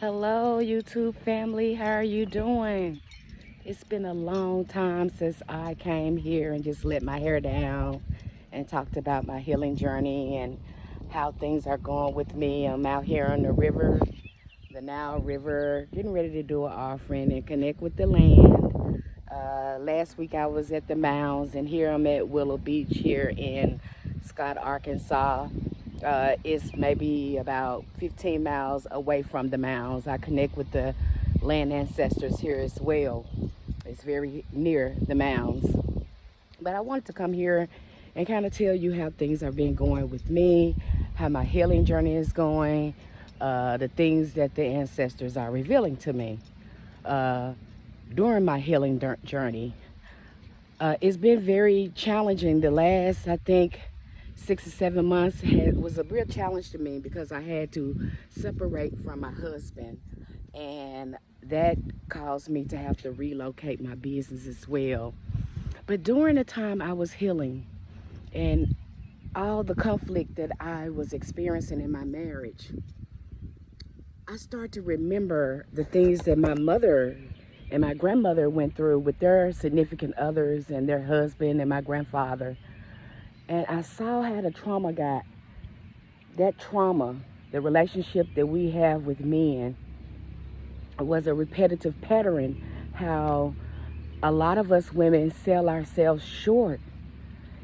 Hello, YouTube family. How are you doing? It's been a long time since I came here and just let my hair down and talked about my healing journey and how things are going with me. I'm out here on the river, the Nile River, getting ready to do an offering and connect with the land. Last week I was at the Mounds, and here I'm at Willow Beach here in Scott, Arkansas. It's maybe about 15 miles away from the Mounds. I connect with the land ancestors here as well. It's very near the Mounds. But I wanted to come here and kind of tell you how things have been going with me, how my healing journey is going, the things that the ancestors are revealing to me uh, during my healing journey. It's been very challenging. The last, I think, 6 or 7 months was a real challenge to me because I had to separate from my husband, and that caused me to have to relocate my business as well. But during the time I was healing and all the conflict that I was experiencing in my marriage, I started to remember the things that my mother and my grandmother went through with their significant others and their husband and my grandfather. And I saw how the trauma got, that trauma, the relationship that we have with men was a repetitive pattern, how a lot of us women sell ourselves short.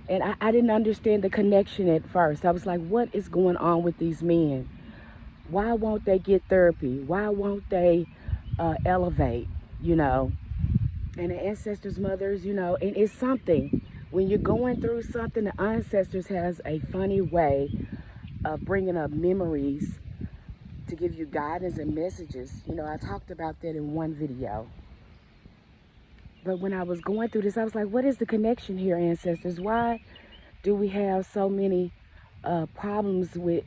And I didn't understand the connection at first. I was like, what is going on with these men? Why won't they get therapy? Why won't they elevate, you know? And the ancestors, mothers, and it's something. When you're going through something, the ancestors has a funny way of bringing up memories to give you guidance and messages. I talked about that in one video. But when I was going through this, I was like, what is the connection here, ancestors? Why do we have so many problems with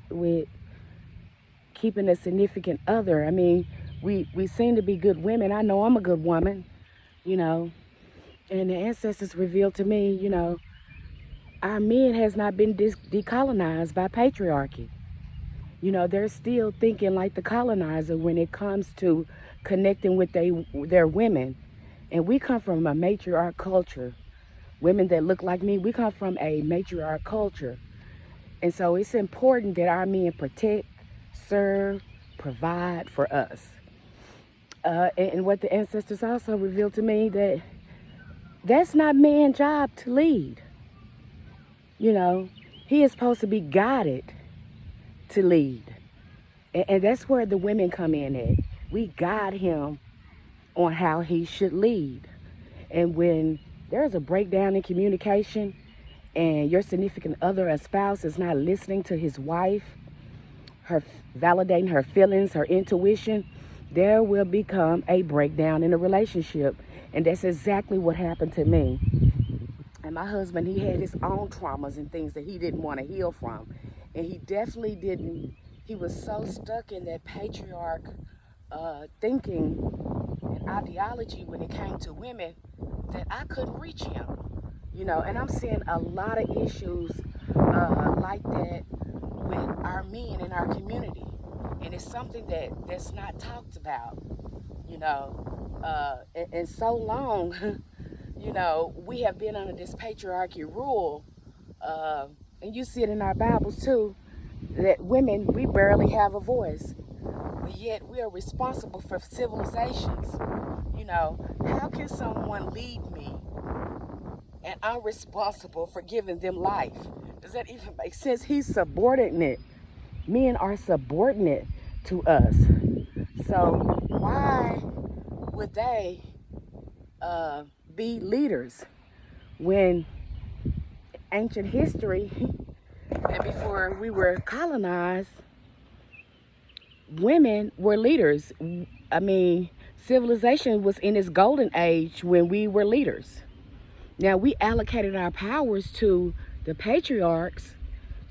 keeping a significant other? I mean, we seem to be good women. I know I'm a good woman, you know. And the ancestors revealed to me, our men has not been decolonized by patriarchy. They're still thinking like the colonizer when it comes to connecting with their women. And we come from a matriarch culture. Women that look like me, we come from a matriarch culture. And so it's important that our men protect, serve, provide for us. And what the ancestors also revealed to me, that's not man's job to lead. He is supposed to be guided to lead. And that's where the women come in at. We guide him on how he should lead. And when there's a breakdown in communication and your significant other, a spouse, is not listening to his wife, her validating her feelings, her intuition, there will become a breakdown in the relationship. And that's exactly what happened to me. And my husband, he had his own traumas and things that he didn't want to heal from. And he definitely didn't. He was so stuck in that patriarch thinking and ideology when it came to women that I couldn't reach him. And I'm seeing a lot of issues like that with our men in our community. And it's something that's not talked about, and so long. We have been under this patriarchy rule, and you see it in our Bibles too, that women, we barely have a voice, but yet we are responsible for civilizations. How can someone lead me and I'm responsible for giving them life? Does that even make sense? He's subordinate. Men are subordinate to us. So why would they be leaders when ancient history and before we were colonized, women were leaders? I mean, civilization was in its golden age when we were leaders. Now we allocated our powers to the patriarchs.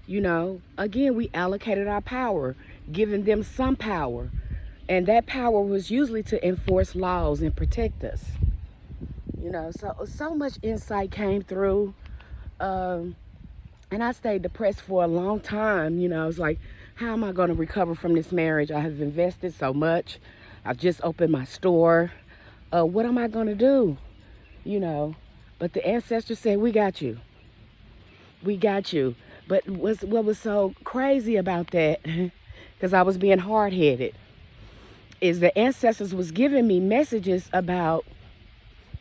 Again, we allocated our power, giving them some power, and that power was usually to enforce laws and protect us. So much insight came through, and I stayed depressed for a long time. I was like, how am I going to recover from this marriage? I have invested so much. I've just opened my store. What am I going to do? You know, but the ancestors said, we got you. We got you. But what was so crazy about that, because I was being hard-headed, is the ancestors was giving me messages about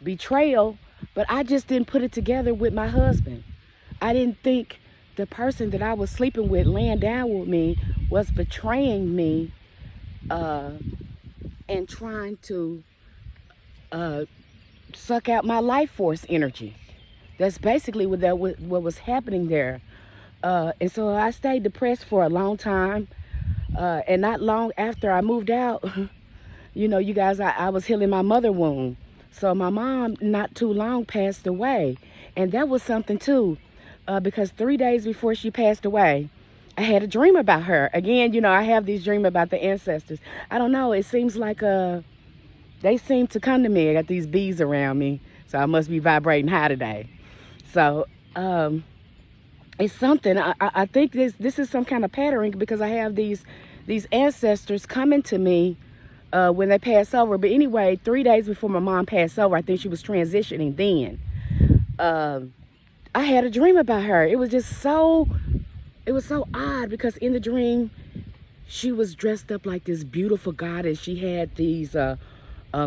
betrayal, but I just didn't put it together with my husband. I didn't think the person that I was sleeping with, laying down with me, was betraying me and trying to suck out my life force energy. That's basically what was happening there. And so I stayed depressed for a long time. And not long after I moved out, you know, you guys, I was healing my mother wound. So my mom, not too long, passed away. And that was something too, because 3 days before she passed away, I had a dream about her. Again, you know, I have these dreams about the ancestors. I don't know, it seems like they seem to come to me. I got these bees around me, so I must be vibrating high today. So it's something. I think this is some kind of pattern, because I have these ancestors coming to me when they pass over. But anyway, 3 days before my mom passed over, I think she was transitioning then, I had a dream about her. It was just so, it was so odd, because in the dream, she was dressed up like this beautiful goddess. She had these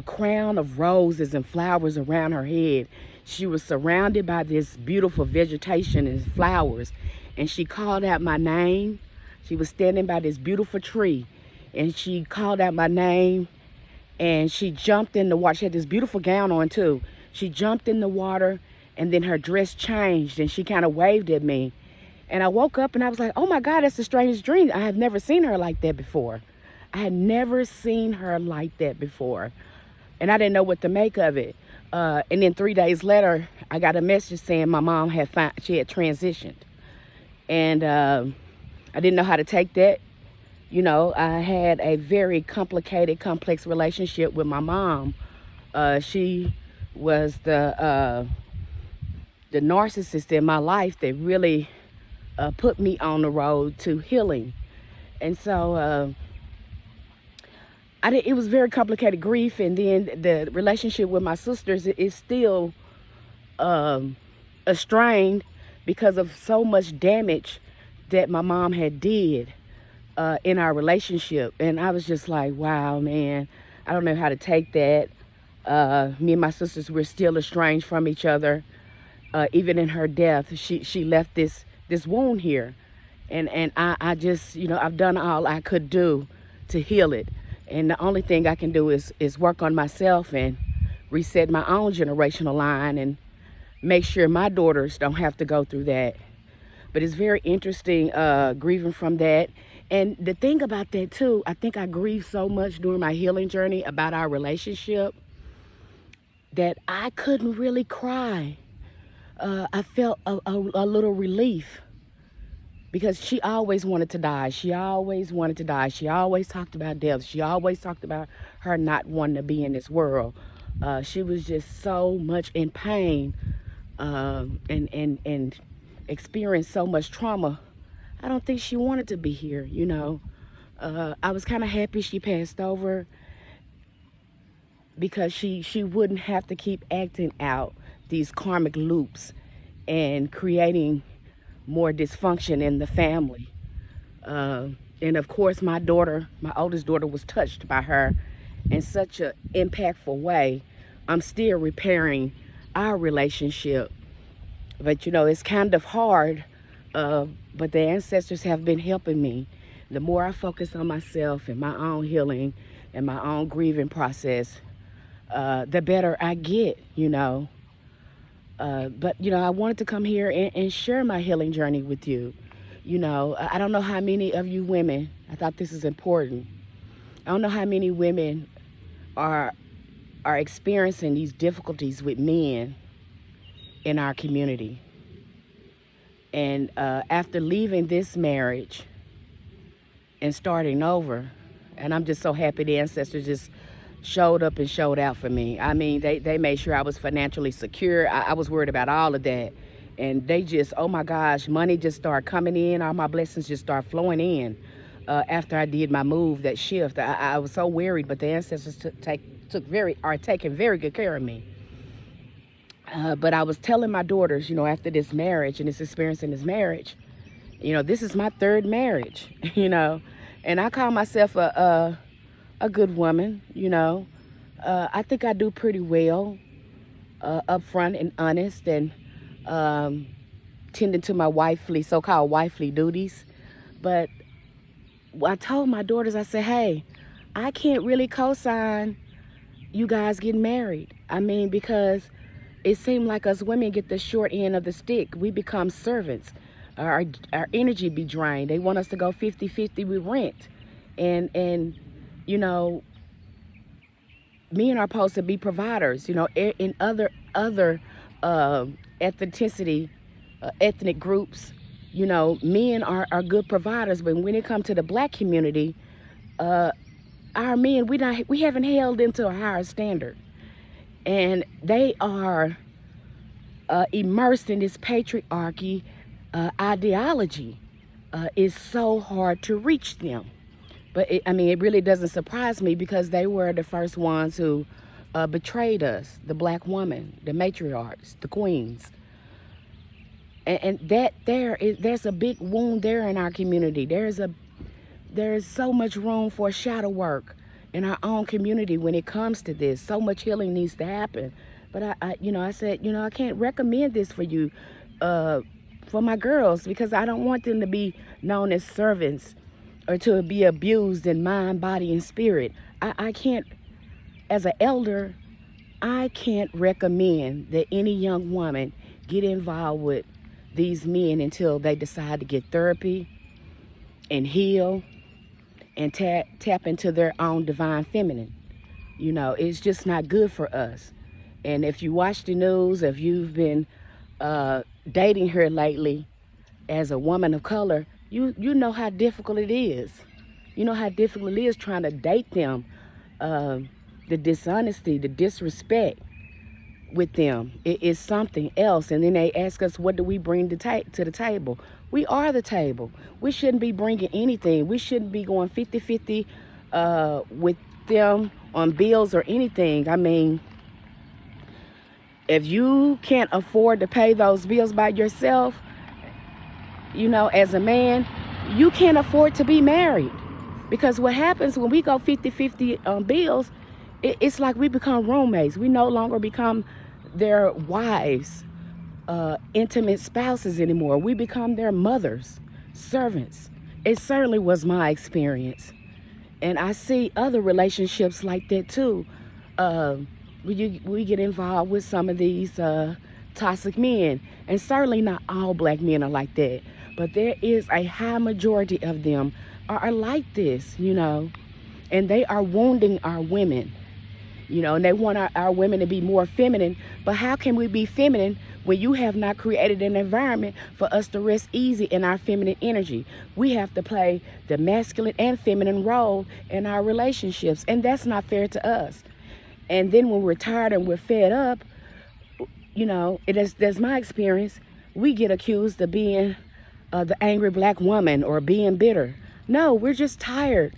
crown of roses and flowers around her head. She was surrounded by this beautiful vegetation and flowers, and she called out my name. She was standing by this beautiful tree, and she called out my name, and she jumped in the water. She had this beautiful gown on too. She jumped in the water, and then her dress changed, and she kind of waved at me. And I woke up and I was like, oh my God, that's the strangest dream. I have never seen her like that before. I had never seen her like that before. And I didn't know what to make of it. And then 3 days later, I got a message saying my mom had transitioned. And I didn't know how to take that. You know, I had a very complicated, complex relationship with my mom. She was the narcissist in my life that really put me on the road to healing. And so it was very complicated grief. And then the relationship with my sisters is still strained because of so much damage that my mom had did in our relationship. And I was just like, wow, man, I don't know how to take that. Me and my sisters were still estranged from each other. Even in her death, she left this wound here. And I just, you know, I've done all I could do to heal it. And the only thing I can do is work on myself and reset my own generational line and make sure my daughters don't have to go through that. But it's very interesting grieving from that. And the thing about that too, I think I grieved so much during my healing journey about our relationship that I couldn't really cry. I felt a little relief, because she always wanted to die. She always wanted to die. She always talked about death. She always talked about her not wanting to be in this world. She was just so much in pain and experienced so much trauma. I don't think she wanted to be here, you know. I was kind of happy she passed over, because she wouldn't have to keep acting out these karmic loops and creating more dysfunction in the family. And of course, my oldest daughter, was touched by her in such an impactful way. I'm still repairing our relationship, but you know, it's kind of hard, but the ancestors have been helping me. The more I focus on myself and my own healing and my own grieving process, the better I get, you know. But, you know, I wanted to come here and share my healing journey with you. You know, I don't know how many of you women, I thought this is important. I don't know how many women are experiencing these difficulties with men in our community. And after leaving this marriage and starting over, and I'm just so happy the ancestors just showed up and showed out for me. I mean, they made sure I was financially secure. I was worried about all of that. And they just, oh my gosh, money just started coming in. All my blessings just start flowing in. after I did my move, that shift. I was so worried, but the ancestors are taking very good care of me. But I was telling my daughters, after this marriage and this experience in this marriage, this is my third marriage, and I call myself a good woman, I think I do pretty well, upfront and honest, and tending to my so-called wifely duties. But I told my daughters, I said, hey, I can't really co-sign you guys getting married. I mean, because it seemed like us women get the short end of the stick. We become servants. Our energy be drained. They want us to go 50-50 with rent. And men are supposed to be providers. In other ethnicity, ethnic groups, men are good providers. But when it comes to the black community, our men, we haven't held them to a higher standard. And they are immersed in this patriarchy ideology. It's so hard to reach them. But it really doesn't surprise me, because they were the first ones who betrayed us, the black woman, the matriarchs, the queens. And there's a big wound there in our community. There's so much room for shadow work in our own community when it comes to this. So much healing needs to happen. But I said, I can't recommend this for you, for my girls, because I don't want them to be known as servants or to be abused in mind, body, and spirit. I can't, as an elder, I can't recommend that any young woman get involved with these men until they decide to get therapy and heal and tap into their own divine feminine. It's just not good for us. And if you watch the news, if you've been dating her lately as a woman of color, you know how difficult it is. You know how difficult it is trying to date them, the dishonesty, the disrespect with them. It is something else. And then they ask us, what do we bring to the table? We are the table. We shouldn't be bringing anything. We shouldn't be going 50-50 with them on bills or anything. I mean, if you can't afford to pay those bills by yourself, as a man, you can't afford to be married. Because what happens when we go 50-50 on bills, it's like we become roommates. We no longer become their wives, intimate spouses anymore. We become their mothers, servants. It certainly was my experience. And I see other relationships like that too. We get involved with some of these toxic men. And certainly not all black men are like that. But there is a high majority of them are like this, and they are wounding our women, and they want our women to be more feminine. But how can we be feminine when you have not created an environment for us to rest easy in our feminine energy? We have to play the masculine and feminine role in our relationships, and that's not fair to us. And then when we're tired and we're fed up, that's my experience, we get accused of being the angry black woman or being bitter. No, we're just tired.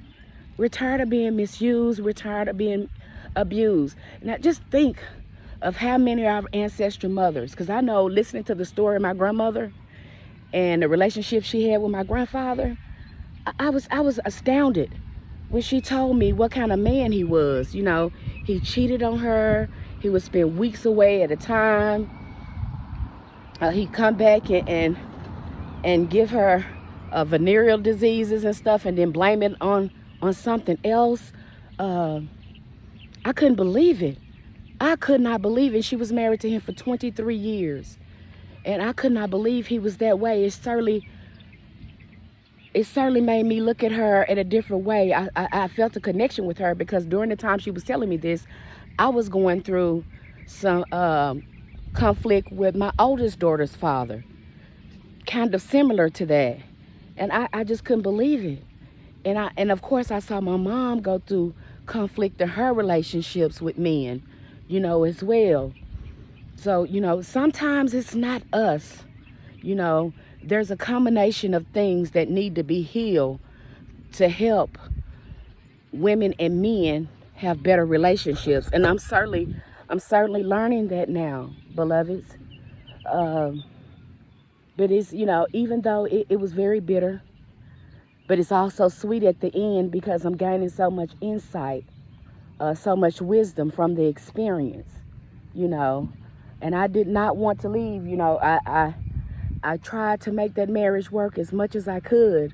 We're tired of being misused. We're tired of being abused. Now, just think of how many of our ancestral mothers, because I know, listening to the story of my grandmother and the relationship she had with my grandfather, I was astounded when she told me what kind of man he was. He cheated on her. He would spend weeks away at a time. He'd come back and give her venereal diseases and stuff, and then blame it on something else. I couldn't believe it. I could not believe it. She was married to him for 23 years. And I could not believe he was that way. It certainly made me look at her in a different way. I felt a connection with her, because during the time she was telling me this, I was going through some conflict with my oldest daughter's father, kind of similar to that. And I just couldn't believe it. And of course I saw my mom go through conflict in her relationships with men, as well. So, sometimes it's not us. There's a combination of things that need to be healed to help women and men have better relationships. And I'm certainly learning that now, beloveds. Um, but it's, even though it was very bitter, but it's also sweet at the end because I'm gaining so much insight, so much wisdom from the experience, you know. And I did not want to leave, I tried to make that marriage work as much as I could,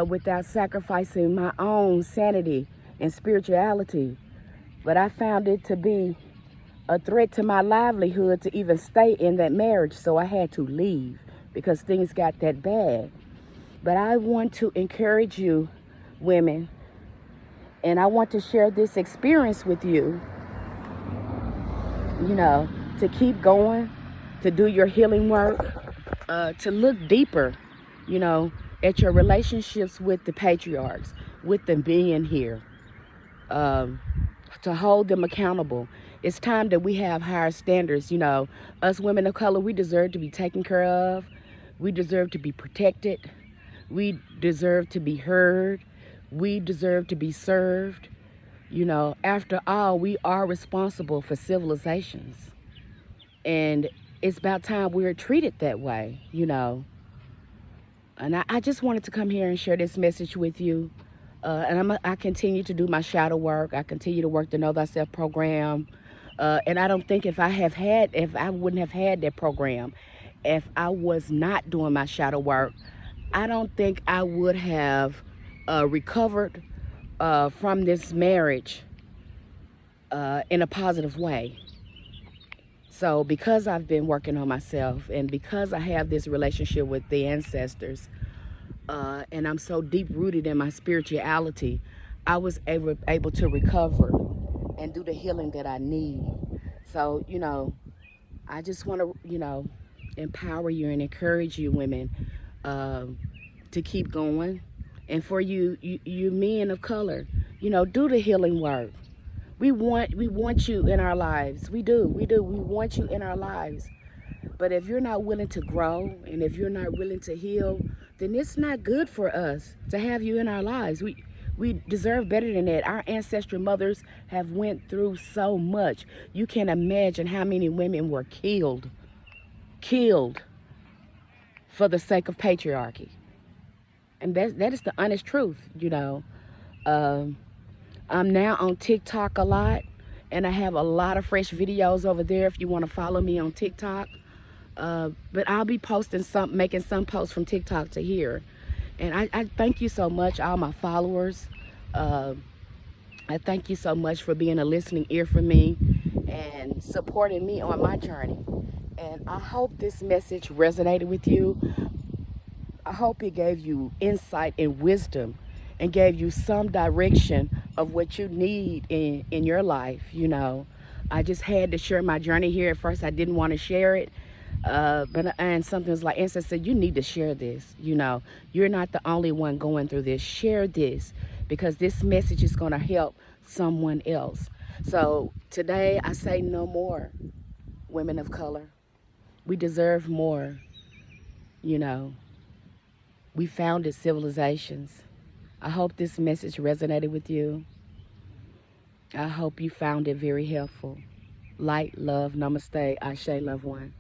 without sacrificing my own sanity and spirituality. But I found it to be a threat to my livelihood to even stay in that marriage, so I had to leave because things got that bad. But I want to encourage you, women, and I want to share this experience with you, to keep going, to do your healing work, to look deeper, at your relationships with the patriarchs, with them being here, to hold them accountable. It's time that we have higher standards. Us women of color, we deserve to be taken care of. We deserve to be protected. We deserve to be heard. We deserve to be served. After all, we are responsible for civilizations. And it's about time we are treated that way, And I just wanted to come here and share this message with you. And I continue to do my shadow work. I continue to work the Know Thyself program. And I don't think if I wouldn't have had that program, if I was not doing my shadow work, I don't think I would have recovered from this marriage in a positive way. So because I've been working on myself and because I have this relationship with the ancestors, and I'm so deep rooted in my spirituality, I was able to recover and do the healing that I need. So, I just want to, empower you and encourage you, women, to keep going. And for you men of color, do the healing work. We want you in our lives. We do. We want you in our lives. But if you're not willing to grow and if you're not willing to heal, then it's not good for us to have you in our lives. We deserve better than that. Our ancestral mothers have went through so much. You can't imagine how many women were killed for the sake of patriarchy. And that is the honest truth, I'm now on TikTok a lot, and I have a lot of fresh videos over there if you want to follow me on TikTok. But I'll be making some posts from TikTok to here. And I thank you so much, all my followers. I thank you so much for being a listening ear for me and supporting me on my journey. And I hope this message resonated with you. I hope it gave you insight and wisdom and gave you some direction of what you need in your life. I just had to share my journey here. At first I didn't want to share it, and something was like, Ancestor said, you need to share this. You're not the only one going through this. Share this because this message is going to help someone else. So today I say no more, women of color. We deserve more. We founded civilizations. I hope this message resonated with you. I hope you found it very helpful. Light, love, namaste, ashe, love one.